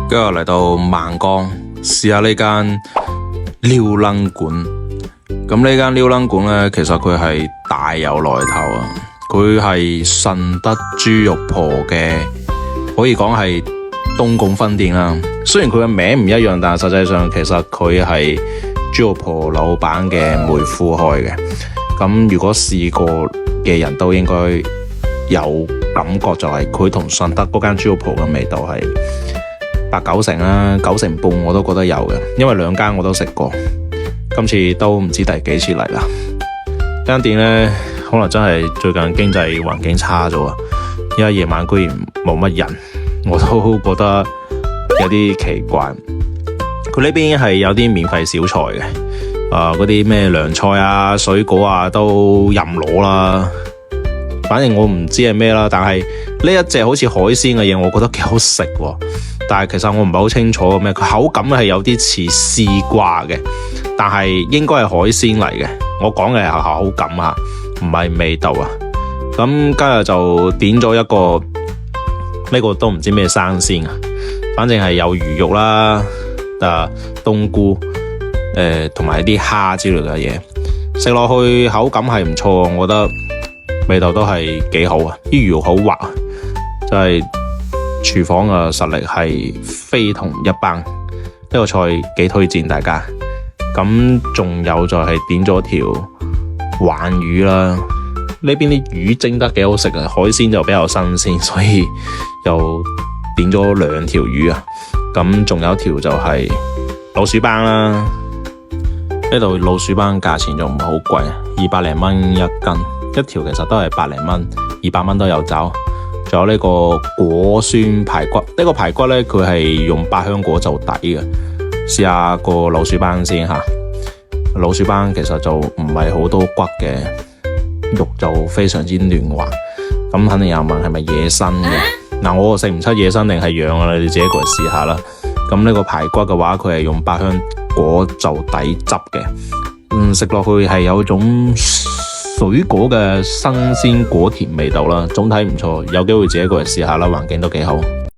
跟住嚟到孟江，試下呢間撩楞館。咁呢間撩楞館呢，其實佢係大有來頭啊！佢係順德豬肉婆嘅，可以講係東莞分店啦。雖然佢嘅名唔一樣，但係實際上其實佢係豬肉婆老闆嘅妹夫開嘅。咁如果試過嘅人都應該有感覺，就係佢同順德嗰間豬肉婆嘅味道係8、9成啦，9成半我都覺得有嘅，因為兩間我都食過。今次都唔知第幾次嚟啦。呢間店呢，可能真係最近經濟環境差咗啊，因為夜晚居然冇乜人，我都覺得有啲奇怪。佢呢邊係有啲免費小菜嘅，嗰啲咩涼菜啊、水果啊都任攞啦。反正我唔知係咩啦，但係呢一隻好似海鮮嘅嘢，我覺得幾好食喎。但係其實我唔係好清楚咩，佢口感係有啲似絲瓜嘅，但係應該係海鮮嚟嘅。我講嘅係口感啊，唔係味道啊。咁今日就點咗一個呢個都唔知咩生鮮啊，反正係有魚肉啦、冬菇、同埋啲蝦之類嘅嘢，食落去口感係唔錯，我覺得味道都係幾好啊，啲魚肉好滑，就係廚房嘅實力係非同一般，呢個菜幾推薦大家。咁仲有就係點咗條鯇魚啦，呢邊啲魚蒸得幾好食啊，海鮮就比較新鮮，所以又點咗2條魚啊。咁仲有一條就係老鼠斑啦，呢度老鼠斑價錢就唔係好貴，200零蚊一斤，一條其實都係百零蚊，200蚊都有找。仲有呢個果酸排骨，呢個排骨呢，佢係用百香果做底嘅。試下個老鼠斑先吓，老鼠斑其實就唔係好多骨嘅，肉就非常之嫩滑。咁肯定有人問係咪野生嘅？嗱，我食唔出野生定係養啊，你自己過嚟試下啦。咁呢個排骨嘅話，佢係用百香果做底汁嘅，食落去係有種水果嘅新鮮果甜味道啦，總體唔錯，有機會自己過嚟試下啦，環境都幾好。